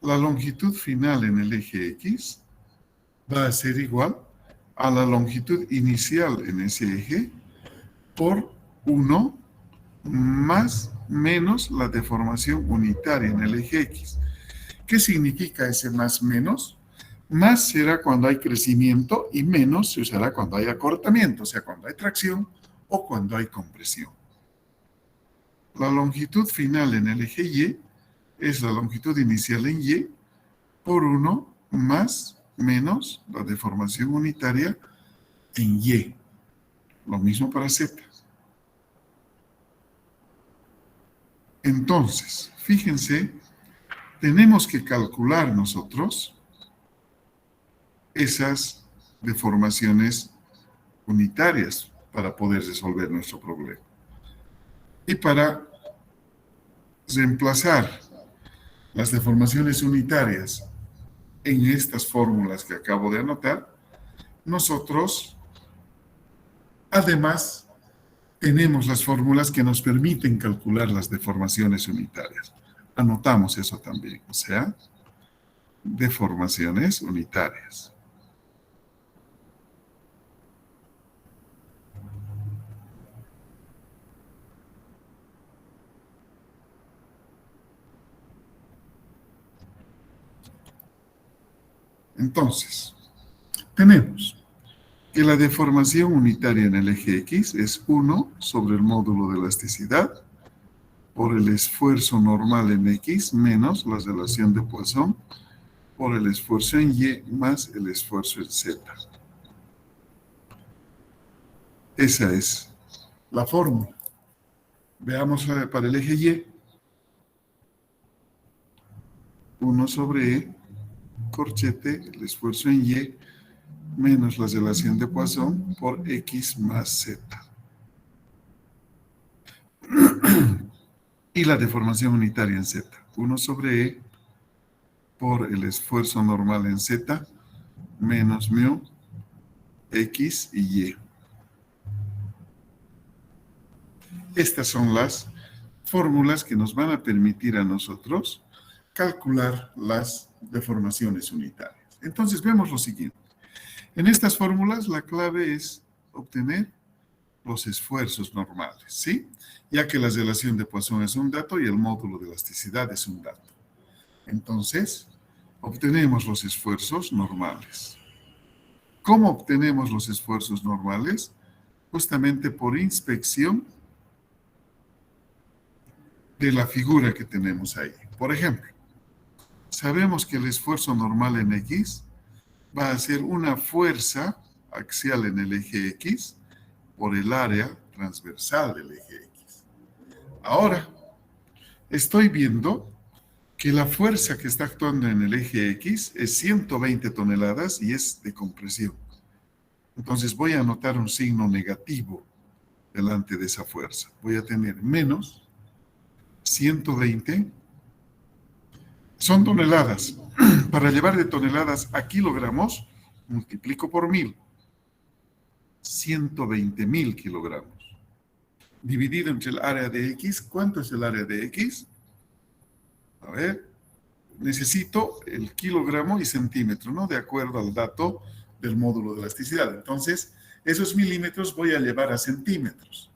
la longitud final en el eje X va a ser igual a la longitud inicial en ese eje por 1 más menos la deformación unitaria en el eje X. ¿Qué significa ese más menos? Más será cuando hay crecimiento y menos se usará cuando hay acortamiento, o sea, cuando hay tracción o cuando hay compresión. La longitud final en el eje Y es la longitud inicial en Y por 1 más menos la deformación unitaria en Y. Lo mismo para Z. Entonces, fíjense, tenemos que calcular nosotros esas deformaciones unitarias para poder resolver nuestro problema. Y para reemplazar las deformaciones unitarias en estas fórmulas que acabo de anotar, nosotros además tenemos las fórmulas que nos permiten calcular las deformaciones unitarias. Anotamos eso también, o sea, deformaciones unitarias. Entonces, tenemos que la deformación unitaria en el eje X es 1 sobre el módulo de elasticidad por el esfuerzo normal en X menos la relación de Poisson por el esfuerzo en Y más el esfuerzo en Z. Esa es la fórmula. Veamos para el eje Y. 1 sobre E, corchete, el esfuerzo en Y, menos la relación de Poisson por X más Z. Y la deformación unitaria en Z. 1 sobre E por el esfuerzo normal en Z, menos mu, X y Y. Estas son las fórmulas que nos van a permitir a nosotros calcular las deformaciones unitarias. Entonces vemos lo siguiente. En estas fórmulas la clave es obtener los esfuerzos normales, ¿sí? Ya que la relación de Poisson es un dato y el módulo de elasticidad es un dato. Entonces, obtenemos los esfuerzos normales. ¿Cómo obtenemos los esfuerzos normales? Justamente por inspección de la figura que tenemos ahí. Por ejemplo, sabemos que el esfuerzo normal en X va a ser una fuerza axial en el eje X por el área transversal del eje X. Ahora, estoy viendo que la fuerza que está actuando en el eje X es 120 toneladas y es de compresión. Entonces voy a anotar un signo negativo delante de esa fuerza. Voy a tener menos 120, son toneladas. Para llevar de toneladas a kilogramos, multiplico por 1000. 120.000 kilogramos. Dividido entre el área de X, ¿cuánto es el área de X? A ver, necesito el kilogramo y centímetro, ¿no? De acuerdo al dato del módulo de elasticidad. Entonces, esos milímetros voy a llevar a centímetros.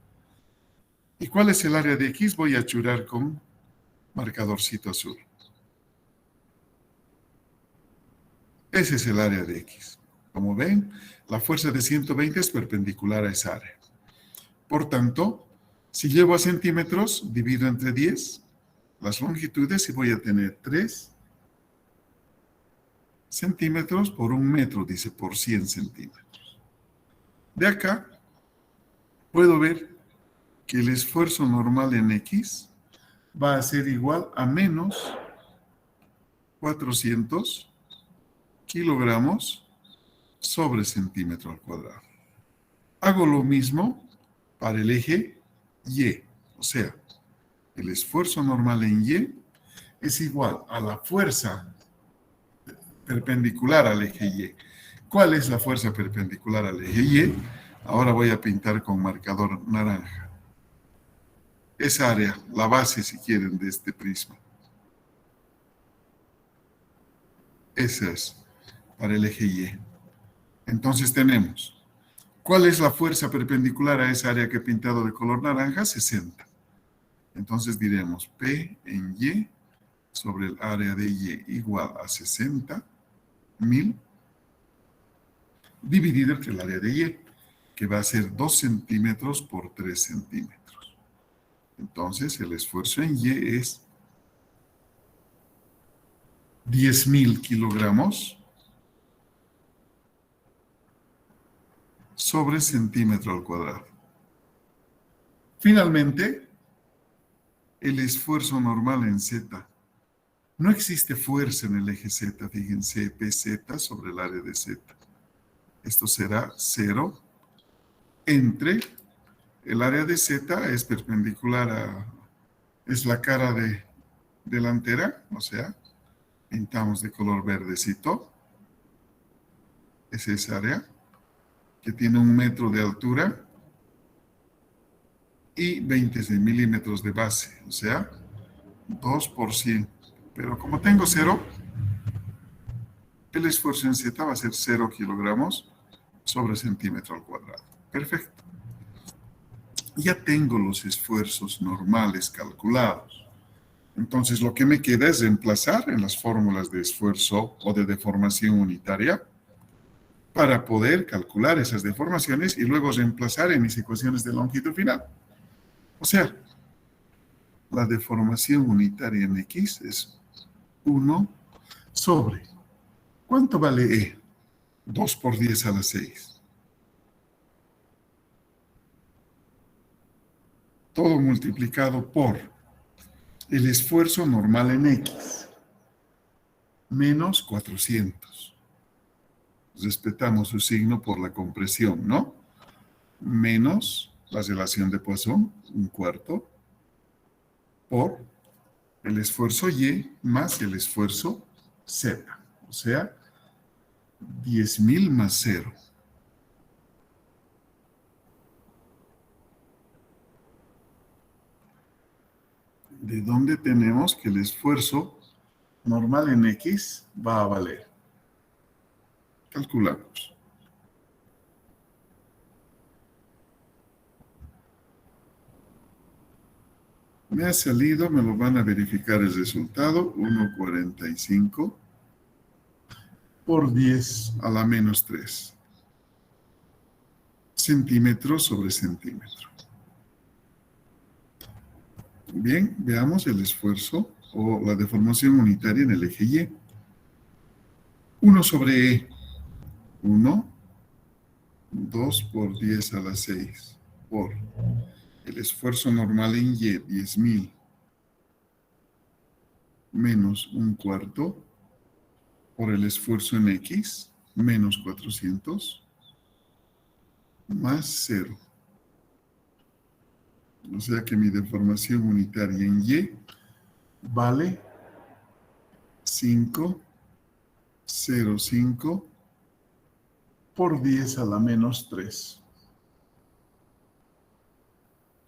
¿Y cuál es el área de X? Voy a churar con marcadorcito azul. Ese es el área de X. Como ven, la fuerza de 120 es perpendicular a esa área. Por tanto, si llevo a centímetros, divido entre 10 las longitudes y voy a tener 3 centímetros por 1 metro, dice, por 100 centímetros. De acá, puedo ver que el esfuerzo normal en X va a ser igual a menos 400 kilogramos sobre centímetro al cuadrado. Hago lo mismo para el eje Y, o sea, el esfuerzo normal en Y es igual a la fuerza perpendicular al eje Y. ¿Cuál es la fuerza perpendicular al eje Y? Ahora voy a pintar con marcador naranja. Esa área, la base si quieren de este prisma. Ese es para el eje Y. Entonces tenemos, ¿cuál es la fuerza perpendicular a esa área que he pintado de color naranja? 60. Entonces diremos P en Y sobre el área de Y igual a 60.000 dividido entre el área de Y, que va a ser 2 centímetros por 3 centímetros. Entonces el esfuerzo en Y es 10.000 kilogramos sobre centímetro al cuadrado. Finalmente, el esfuerzo normal en Z. No existe fuerza en el eje Z, fíjense, PZ sobre el área de Z. Esto será 0 entre el área de Z es perpendicular es la cara delantera, o sea, pintamos de color verdecito. Es esa área que tiene 1 metro de altura y 20 milímetros de base, o sea, 2 por 100. Pero como tengo 0, el esfuerzo en Z va a ser 0 kilogramos sobre centímetro al cuadrado. Perfecto. Ya tengo los esfuerzos normales calculados. Entonces, lo que me queda es reemplazar en las fórmulas de esfuerzo o de deformación unitaria para poder calcular esas deformaciones y luego reemplazar en mis ecuaciones de longitud final. O sea, la deformación unitaria en X es 1 sobre, ¿cuánto vale E? 2 por 10 a la 6. Todo multiplicado por el esfuerzo normal en X, menos 400. Respetamos su signo por la compresión, ¿no? Menos la relación de Poisson, 1/4, por el esfuerzo Y más el esfuerzo Z. O sea, 10.000 más 0. ¿De dónde tenemos que el esfuerzo normal en X va a valer? Calculamos. Me ha salido, me lo van a verificar el resultado, 1,45 por 10 a la menos 3 centímetros sobre centímetro. Bien, veamos el esfuerzo o la deformación unitaria en el eje Y. 1 sobre E. 1, 2 por 10 a la 6 por el esfuerzo normal en Y, 10.000 menos 1/4 por el esfuerzo en X, menos 400, más 0. O sea que mi deformación unitaria en Y vale 5,05 por 10 a la menos 3.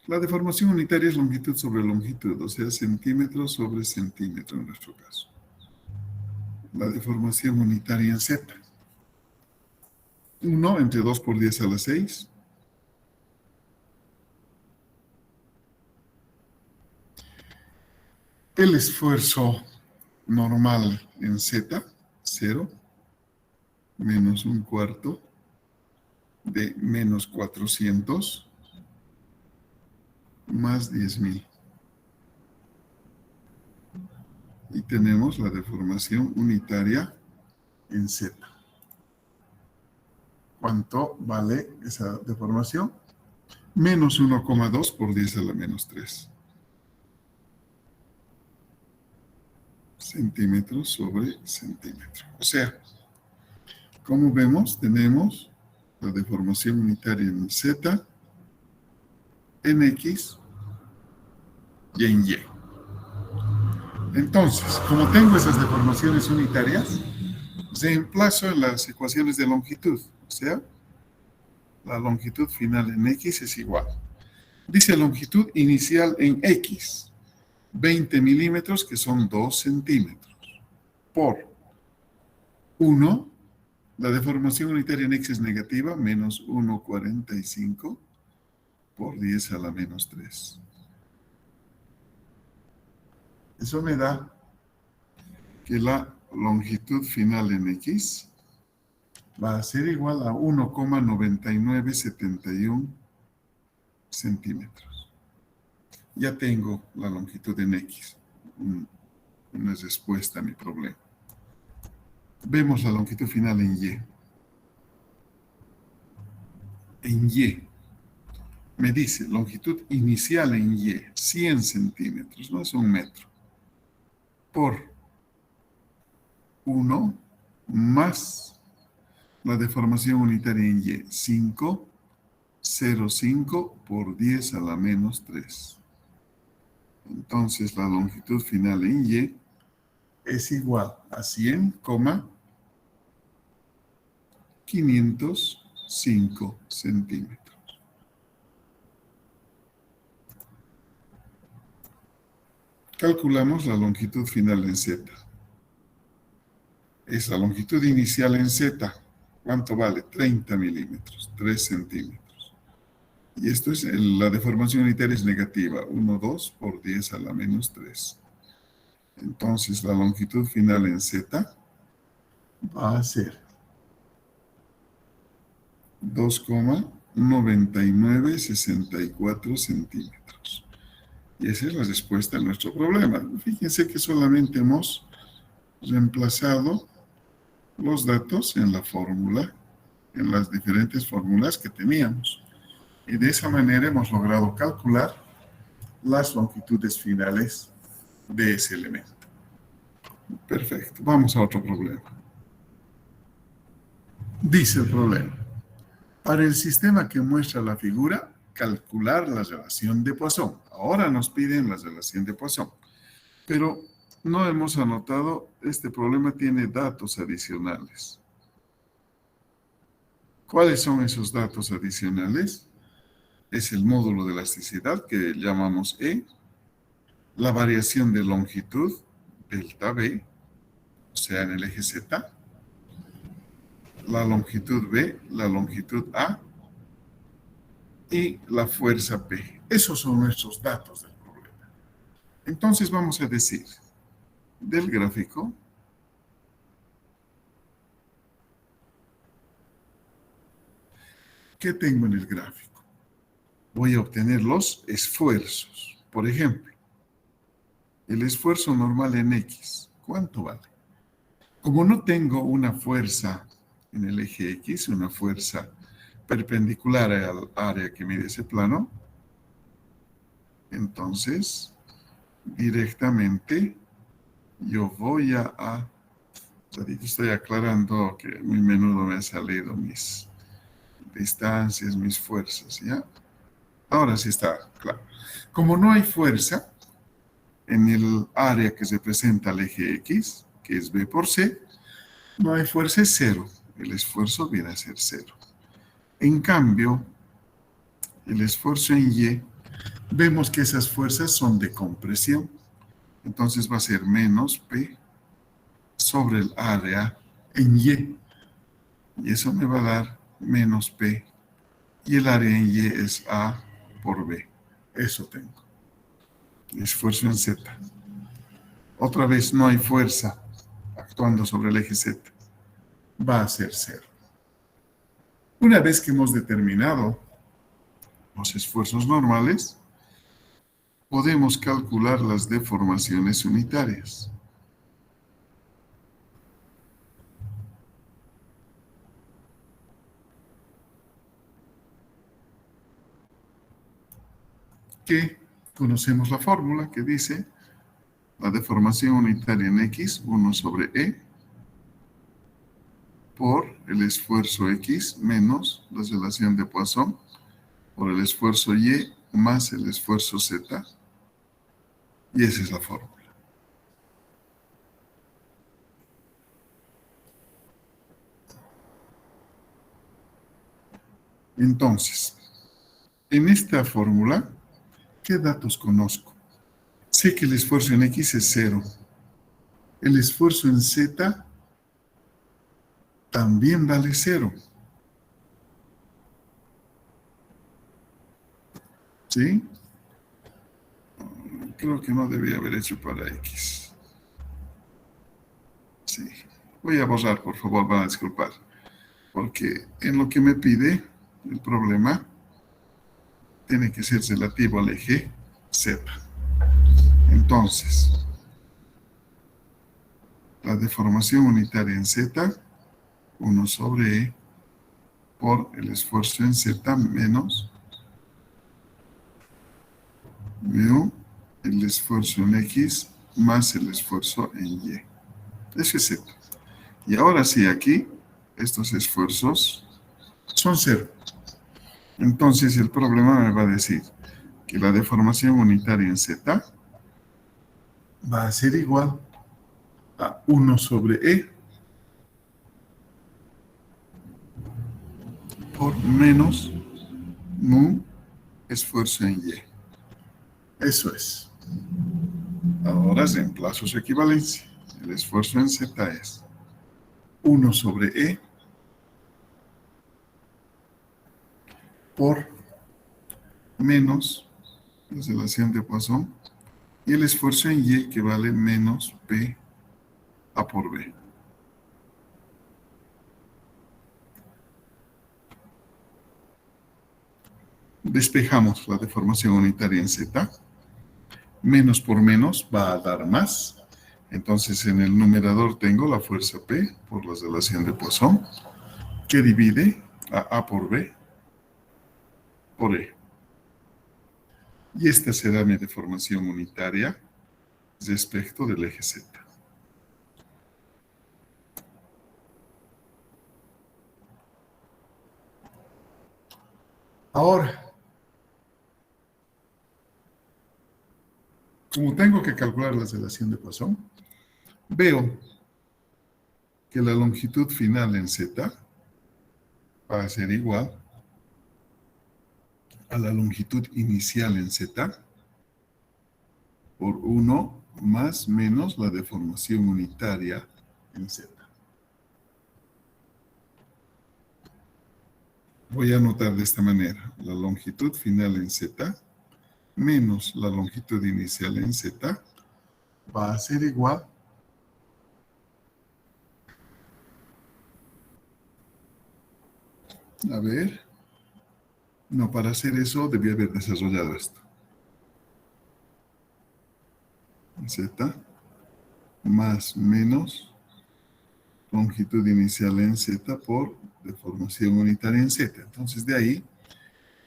La deformación unitaria es longitud sobre longitud, o sea, centímetro sobre centímetro en nuestro caso. La deformación unitaria en Z. 1 entre 2 por 10 a la 6. El esfuerzo normal en Z, 0, menos 1/4 de menos 400 más 10.000. Y tenemos la deformación unitaria en Z. ¿Cuánto vale esa deformación? Menos 1,2 por 10 a la menos 3. Centímetros sobre centímetro. O sea, como vemos, tenemos la deformación unitaria en Z, en X y en Y. Entonces, como tengo esas deformaciones unitarias, reemplazo en las ecuaciones de longitud. O sea, la longitud final en X es igual. Dice longitud inicial en X, 20 milímetros, que son 2 centímetros, por 1, la deformación unitaria en x es negativa, menos 1,45 por 10 a la menos 3. Eso me da que la longitud final en x va a ser igual a 1,9971 centímetros. Ya tengo la longitud en x, una respuesta a mi problema. Vemos la longitud final en y. En y, me dice longitud inicial en y, 100 centímetros, no es un metro, por 1 más la deformación unitaria en y, 5,05 por 10 a la menos 3. Entonces la longitud final en y es igual a 100,505 centímetros. Calculamos la longitud final en z. Es la longitud inicial en z. ¿Cuánto vale? 30 milímetros, 3 centímetros. Y esto es, la deformación unitaria es negativa, 1,2 por 10 a la menos 3. Entonces la longitud final en z va a ser 2,9964 centímetros. Y esa es la respuesta a nuestro problema. Fíjense que solamente hemos reemplazado los datos en la fórmula, en las diferentes fórmulas que teníamos. Y de esa manera hemos logrado calcular las longitudes finales de ese elemento. Perfecto. Vamos a otro problema. Dice el problema: para el sistema que muestra la figura, calcular la relación de Poisson. Ahora nos piden la relación de Poisson, pero no hemos anotado, este problema tiene datos adicionales. ¿Cuáles son esos datos adicionales? Es el módulo de elasticidad, que llamamos E, la variación de longitud, delta B, o sea, en el eje Z, la longitud B, la longitud A, y la fuerza P. Esos son nuestros datos del problema. Entonces vamos a decir, del gráfico, ¿qué tengo en el gráfico? Voy a obtener los esfuerzos. Por ejemplo, el esfuerzo normal en X, ¿cuánto vale? Como no tengo una fuerza en el eje X, una fuerza perpendicular al área que mide ese plano, entonces directamente yo voy estoy aclarando que muy menudo me han salido mis distancias, mis fuerzas, ¿ya? Ahora sí está claro. Como no hay fuerza en el área que representa el eje X, que es B por C, no hay fuerza, es cero. El esfuerzo viene a ser cero. En cambio, el esfuerzo en Y, vemos que esas fuerzas son de compresión. Entonces va a ser menos P sobre el área en Y. Y eso me va a dar menos P. Y el área en Y es A por B. Eso tengo. Esfuerzo en Z. Otra vez no hay fuerza actuando sobre el eje Z. Va a ser cero. Una vez que hemos determinado los esfuerzos normales, podemos calcular las deformaciones unitarias. Que conocemos la fórmula que dice la deformación unitaria en X, 1 sobre E, por el esfuerzo X menos la relación de Poisson por el esfuerzo Y más el esfuerzo Z. Y esa es la fórmula. Entonces, en esta fórmula, ¿qué datos conozco? Sé que el esfuerzo en X es 0. El esfuerzo en Z también vale 0. ¿Sí? Creo que no debía haber hecho para X. Sí. Voy a borrar, por favor, van a disculpar. Porque en lo que me pide el problema tiene que ser relativo al eje Z. Entonces, la deformación unitaria en Z, 1 sobre E, por el esfuerzo en Z menos mu, el esfuerzo en X, más el esfuerzo en Y. Eso es Z. Y ahora sí, aquí, estos esfuerzos son 0. Entonces, el problema me va a decir que la deformación unitaria en Z va a ser igual a 1 sobre E por menos mu esfuerzo en Y. Eso es. Ahora reemplazo su equivalencia. El esfuerzo en Z es 1 sobre E por menos la relación de Poisson y el esfuerzo en Y que vale menos P A por B. Despejamos la deformación unitaria en Z. Menos por menos va a dar más. Entonces en el numerador tengo la fuerza P por la relación de Poisson que divide a por B por E. Y esta será mi deformación unitaria respecto del eje Z. Ahora, como tengo que calcular la relación de Poisson, veo que la longitud final en Z va a ser igual a la longitud inicial en Z por 1 más menos la deformación unitaria en Z. Voy a anotar de esta manera, la longitud final en Z menos la longitud inicial en Z va a ser igual a ver, no, para hacer eso debía haber desarrollado esto. Z más menos longitud inicial en Z por deformación unitaria en Z. Entonces de ahí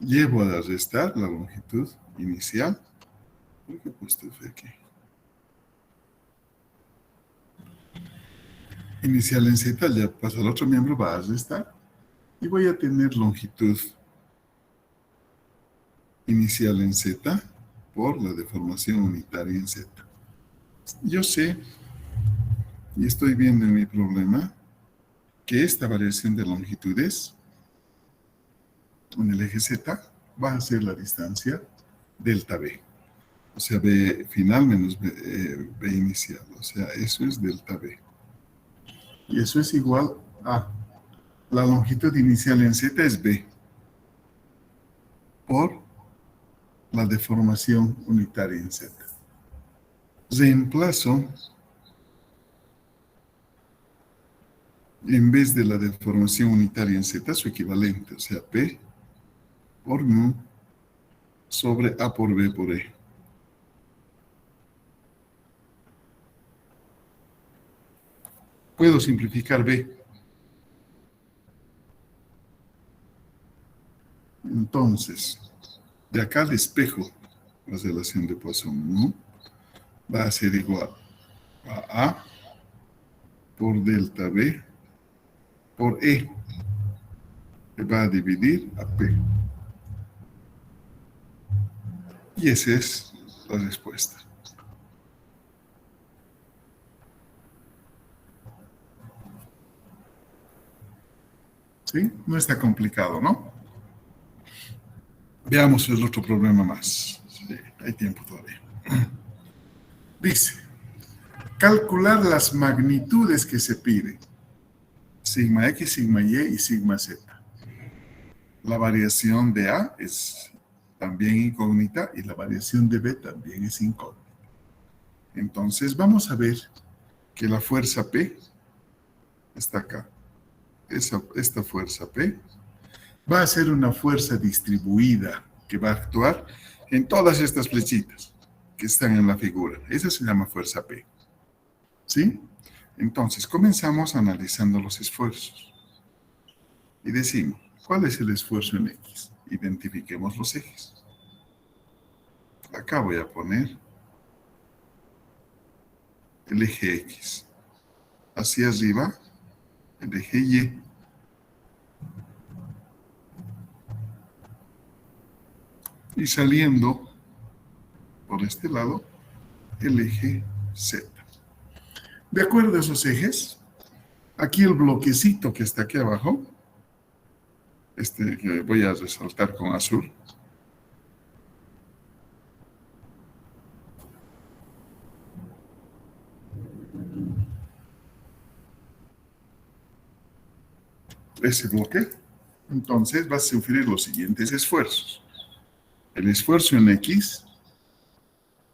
llevo a restar la longitud inicial. ¿Por qué he puesto F aquí? Inicial en Z, ya pasa al otro miembro, va a restar. Y voy a tener longitud inicial en Z por la deformación unitaria en Z. Yo sé, y estoy viendo en mi problema, que esta variación de longitudes en el eje Z va a ser la distancia delta B. O sea, B final menos B inicial. O sea, eso es delta B. Y eso es igual a la longitud inicial en Z es B por la deformación unitaria en Z. Reemplazo, en vez de la deformación unitaria en Z, su equivalente, o sea, P por mu sobre A por B por E. Puedo simplificar B. Entonces, de acá despejo la relación de Poisson mu va a ser igual a A por delta B por E, que va a dividir a P. Y esa es la respuesta. ¿Sí? No está complicado, ¿no? Veamos el otro problema más. Sí, hay tiempo todavía. Dice, calcular las magnitudes que se piden. sigma X, sigma Y y sigma Z. La variación de A es también incógnita y la variación de B también es incógnita. Entonces vamos a ver que la fuerza P está acá. Esta fuerza P va a ser una fuerza distribuida que va a actuar en todas estas flechitas que están en la figura. Esa se llama fuerza P. ¿Sí? Entonces, comenzamos analizando los esfuerzos. Y decimos, ¿cuál es el esfuerzo en X? Identifiquemos los ejes. Acá voy a poner el eje X. Hacia arriba, el eje Y. Y saliendo por este lado, el eje Z. De acuerdo a esos ejes, aquí el bloquecito que está aquí abajo, que voy a resaltar con azul, ese bloque, entonces va a sufrir los siguientes esfuerzos. El esfuerzo en X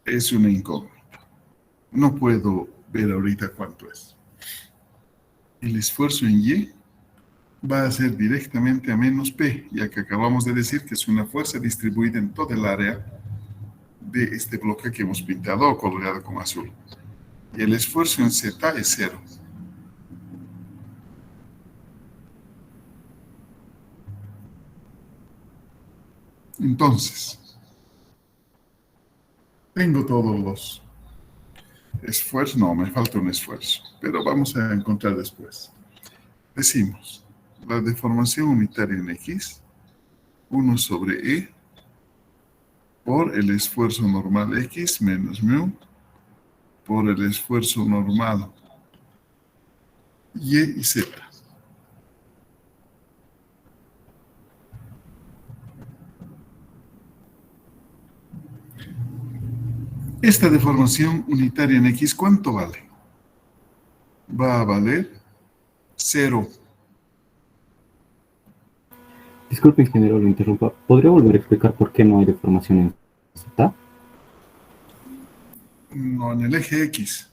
es una incógnita. No puedo ver ahorita cuánto es. El esfuerzo en Y va a ser directamente a menos P, ya que acabamos de decir que es una fuerza distribuida en toda el área de este bloque que hemos pintado o coloreado con azul. Y el esfuerzo en Z es 0. Entonces, tengo todos los esfuerzos. No, me falta un esfuerzo, pero vamos a encontrar después. Decimos, la deformación unitaria en X, 1 sobre E, por el esfuerzo normal X menos mu, por el esfuerzo normal Y y Z. Esta deformación unitaria en X, ¿cuánto vale? Va a valer 0. Disculpe, ingeniero, lo interrumpa. ¿Podría volver a explicar por qué no hay deformación en Z? No, en el eje X.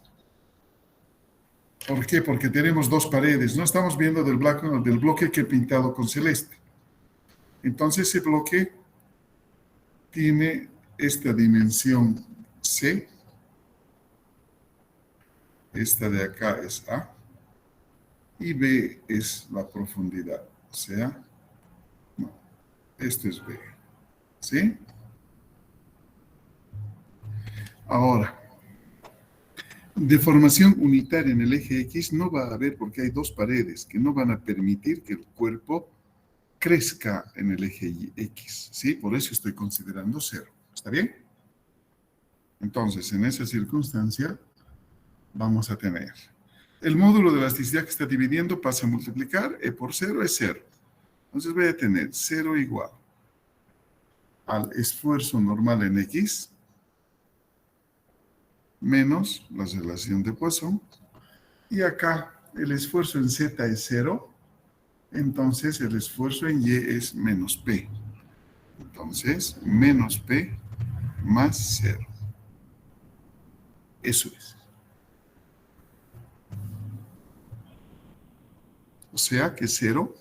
¿Por qué? Porque tenemos dos paredes. No estamos viendo del bloque que he pintado con celeste. Entonces ese bloque tiene esta dimensión C. Esta de acá es A. Y B es la profundidad. O sea, no, esto es B. ¿Sí? Ahora, deformación unitaria en el eje X no va a haber porque hay dos paredes que no van a permitir que el cuerpo crezca en el eje X, ¿sí? Por eso estoy considerando 0. ¿Está bien? Entonces, en esa circunstancia, vamos a tener el módulo de elasticidad que está dividiendo pasa a multiplicar, E por 0 es 0. Entonces voy a tener 0 igual al esfuerzo normal en X menos la relación de Poisson. Y acá el esfuerzo en Z es 0. Entonces el esfuerzo en Y es menos P. Entonces, menos P más 0. Eso es. O sea que 0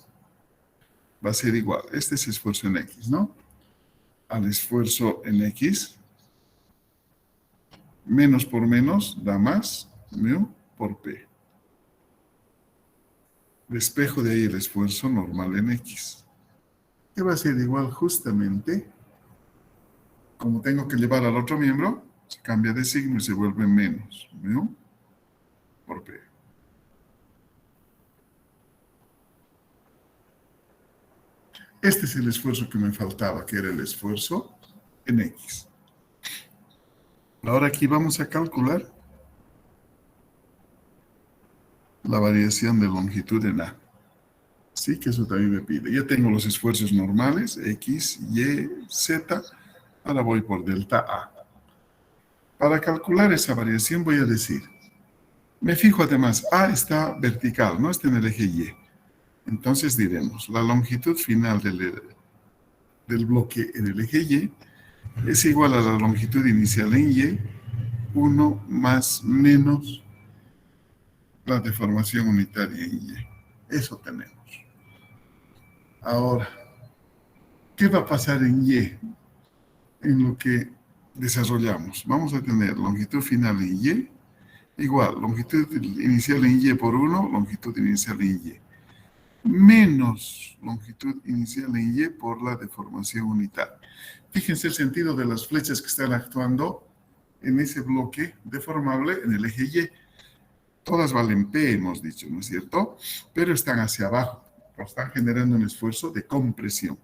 va a ser igual. Este es esfuerzo en X, ¿no? Al esfuerzo en X, menos por menos da más, mu por P. Despejo de ahí el esfuerzo normal en X. Que va a ser igual justamente, como tengo que llevar al otro miembro, se cambia de signo y se vuelve menos, mu por P. Este es el esfuerzo que me faltaba, que era el esfuerzo en X. Ahora aquí vamos a calcular la variación de longitud en A. Sí, que eso también me pide. Ya tengo los esfuerzos normales, X, Y, Z. Ahora voy por delta A. Para calcular esa variación voy a decir, me fijo además, A está vertical, no está en el eje Y. Entonces diremos, la longitud final del bloque en el eje Y es igual a la longitud inicial en Y, 1 más menos la deformación unitaria en Y. Eso tenemos. Ahora, ¿qué va a pasar en Y? En lo que desarrollamos. Vamos a tener longitud final en Y, igual, longitud inicial en Y por 1, longitud inicial en Y, menos longitud inicial en Y por la deformación unitaria. Fíjense el sentido de las flechas que están actuando en ese bloque deformable en el eje Y. Todas valen P, hemos dicho, ¿no es cierto? Pero están hacia abajo, están generando un esfuerzo de compresión.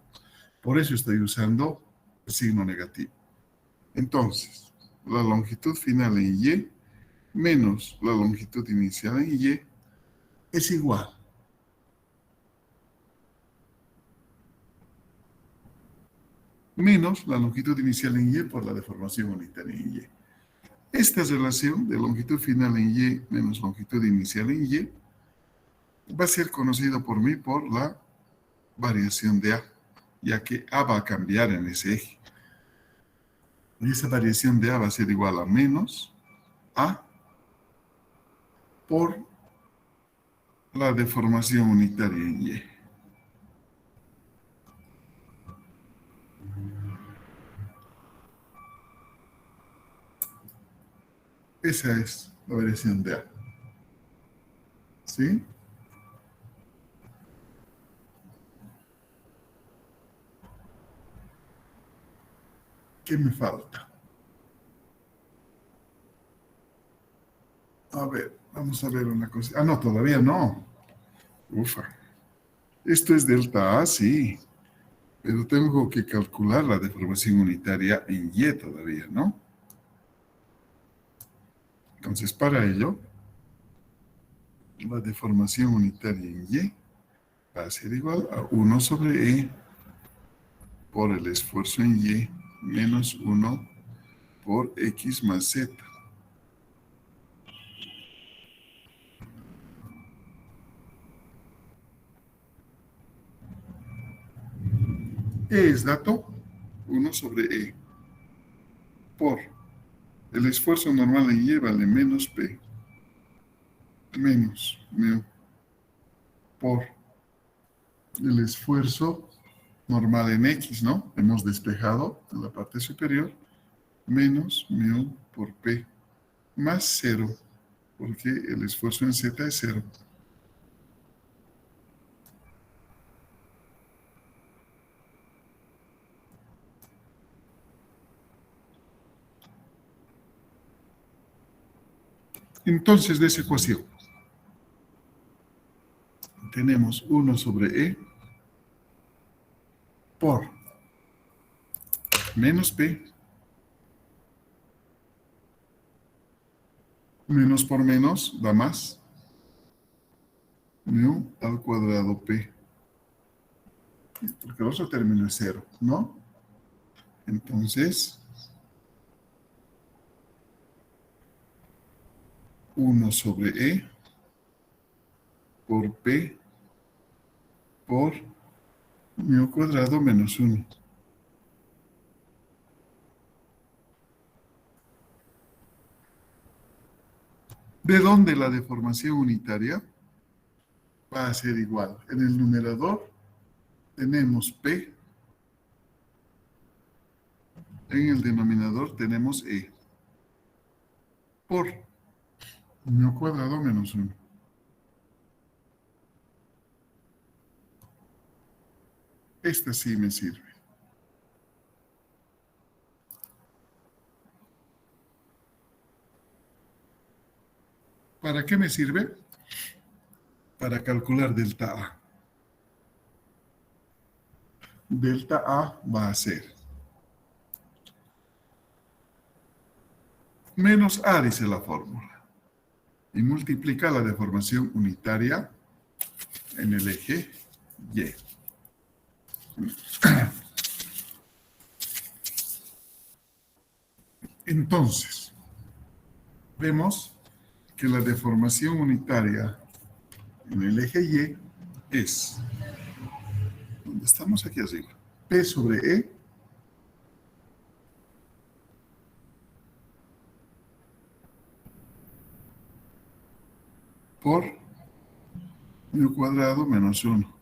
Por eso estoy usando el signo negativo. Entonces, la longitud final en Y menos la longitud inicial en Y es igual menos la longitud inicial en Y por la deformación unitaria en Y. Esta relación de longitud final en Y menos longitud inicial en Y va a ser conocido por mí por la variación de A, ya que A va a cambiar en ese eje. Y esa variación de A va a ser igual a menos A por la deformación unitaria en Y. Esa es la variación de A. ¿Sí? ¿Qué me falta? A ver, vamos a ver una cosa. Ah, no, todavía no. Ufa. Esto es delta A, sí. Pero tengo que calcular la deformación unitaria en Y todavía, ¿no? Entonces, para ello, la deformación unitaria en Y va a ser igual a 1 sobre E por el esfuerzo en Y menos 1 por X más Z. E es dato 1 sobre E por el esfuerzo normal en Y vale menos P menos mu por el esfuerzo normal en X, ¿no? Hemos despejado en la parte superior menos mu por P más 0, porque el esfuerzo en Z es 0. Entonces, de esa ecuación, tenemos 1 sobre E por menos P, menos por menos da más, mu al cuadrado P, porque el otro término es 0, ¿no? Entonces, 1 sobre E por P por mu cuadrado menos 1. ¿De dónde la deformación unitaria? Va a ser igual. En el numerador tenemos P, en el denominador tenemos E, por mu cuadrado menos 1. Esta sí me sirve. ¿Para qué me sirve? Para calcular delta A. Delta A va a ser menos A, dice la fórmula, y multiplica la deformación unitaria en el eje Y. Entonces, vemos que la deformación unitaria en el eje Y es, ¿dónde estamos? Aquí arriba. P sobre E por mu cuadrado menos 1.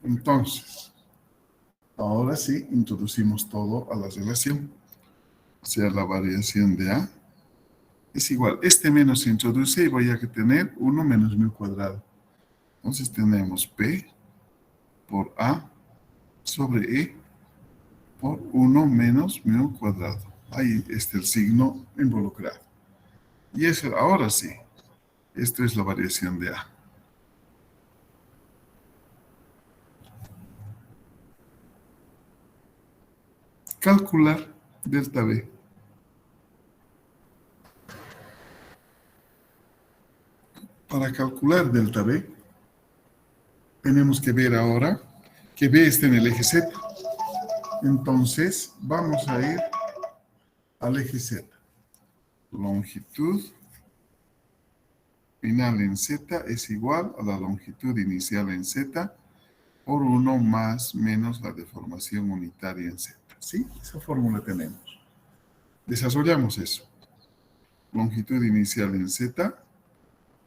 Entonces, ahora sí introducimos todo a la relación. O sea, la variación de A es igual. Este menos se introduce y voy a tener 1 menos mu cuadrado. Entonces tenemos P por A sobre E por 1 menos mu cuadrado. Ahí está el signo involucrado. Y eso, ahora sí, esto es la variación de A. Calcular delta B. Para calcular delta B, tenemos que ver ahora que B está en el eje Z. Entonces, vamos a ir al eje Z. Longitud final en Z es igual a la longitud inicial en Z por 1 más menos la deformación unitaria en Z. ¿Sí? Esa fórmula tenemos. Desarrollamos eso. Longitud inicial en Z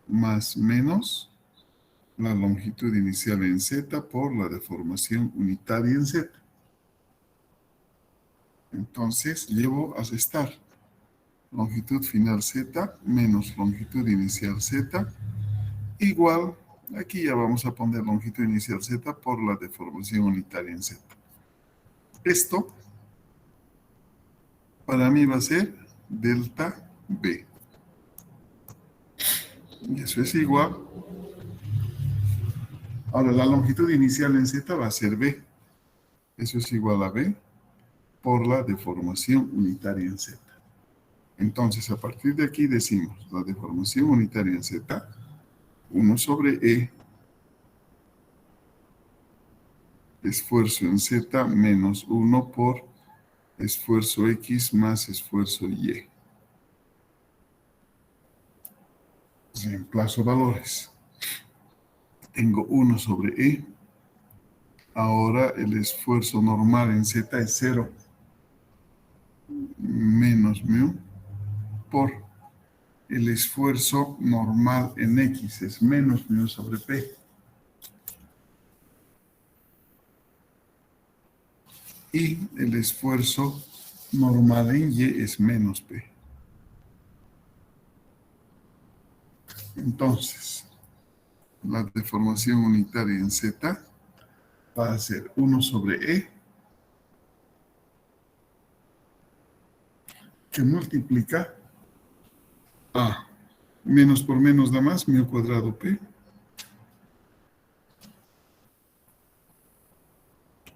más menos la longitud inicial en Z por la deformación unitaria en Z. Entonces, llevo a restar longitud final Z menos longitud inicial Z igual, aquí ya vamos a poner longitud inicial Z por la deformación unitaria en Z. Esto para mí va a ser delta B. Y eso es igual. Ahora, la longitud inicial en Z va a ser B. Eso es igual a B por la deformación unitaria en Z. Entonces, a partir de aquí decimos la deformación unitaria en Z, 1 sobre E, esfuerzo en Z menos 1 por esfuerzo X más esfuerzo Y. Reemplazo valores. Tengo 1 sobre E. Ahora el esfuerzo normal en Z es 0 menos mu por el esfuerzo normal en X es menos mu sobre P. Y el esfuerzo normal en Y es menos P. Entonces, la deformación unitaria en Z va a ser 1 sobre E, que multiplica A. Menos por menos da más, mu cuadrado P.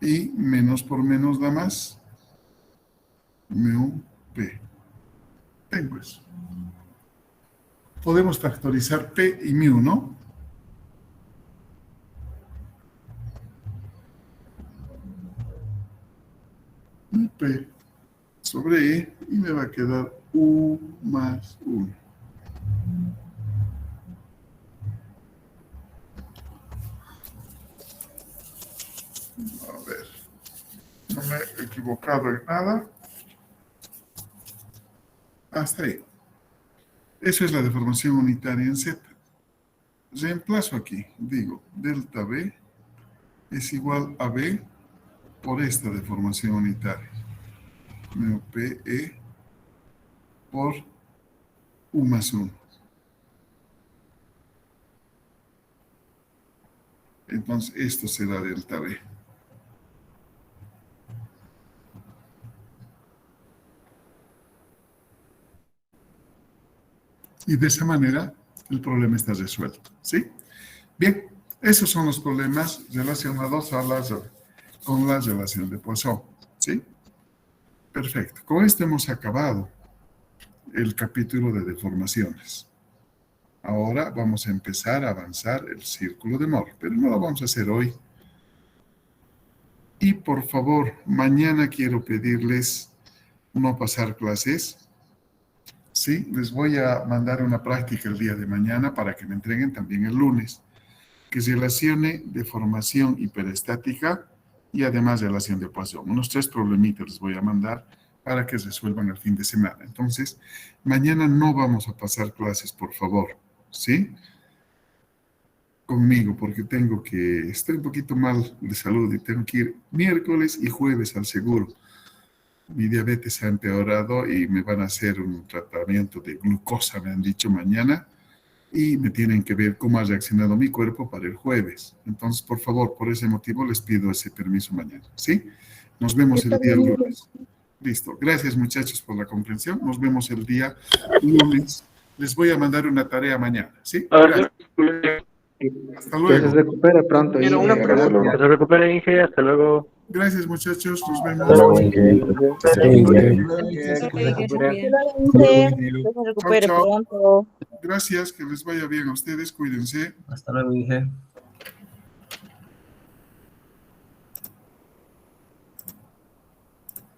Y menos por menos da más, mu P. Tengo eso. Podemos factorizar P y mu, ¿no? P sobre E y me va a quedar U más 1. A ver, no me he equivocado en nada. Hasta ahí. Eso es la deformación unitaria en Z. Reemplazo aquí, digo, delta B es igual a B por esta deformación unitaria. Mu PE por U más 1. Entonces, esto será delta B. Y de esa manera, el problema está resuelto, ¿sí? Bien, esos son los problemas relacionados con la relación de Poisson, ¿sí? Perfecto. Con esto hemos acabado el capítulo de deformaciones. Ahora vamos a empezar a avanzar el círculo de Mohr, pero no lo vamos a hacer hoy. Y por favor, mañana quiero pedirles no pasar clases. Sí, les voy a mandar una práctica el día de mañana para que me entreguen también el lunes, que se relacione deformación hiperestática y además relación de ecuación. Unos 3 problemitas les voy a mandar para que resuelvan el fin de semana. Entonces, mañana no vamos a pasar clases, por favor, ¿sí? Conmigo, porque estoy un poquito mal de salud y tengo que ir miércoles y jueves al seguro. Mi diabetes ha empeorado y me van a hacer un tratamiento de glucosa, me han dicho mañana, y me tienen que ver cómo ha reaccionado mi cuerpo para el jueves. Entonces, por favor, por ese motivo les pido ese permiso mañana, ¿sí? Nos vemos el día lunes. Listo. Gracias, muchachos, por la comprensión. Nos vemos el día lunes. Les voy a mandar una tarea mañana, ¿sí? Gracias. Hasta Que se luego. recupere pronto. Quiero una pregunta. Que se recupere, Inge. Hasta luego. Gracias, muchachos. Nos vemos. Hasta luego, Inge. Que se recupere. Que se recupere Chao, chao. pronto. Gracias, que les vaya bien a ustedes. Cuídense. Hasta luego, Inge.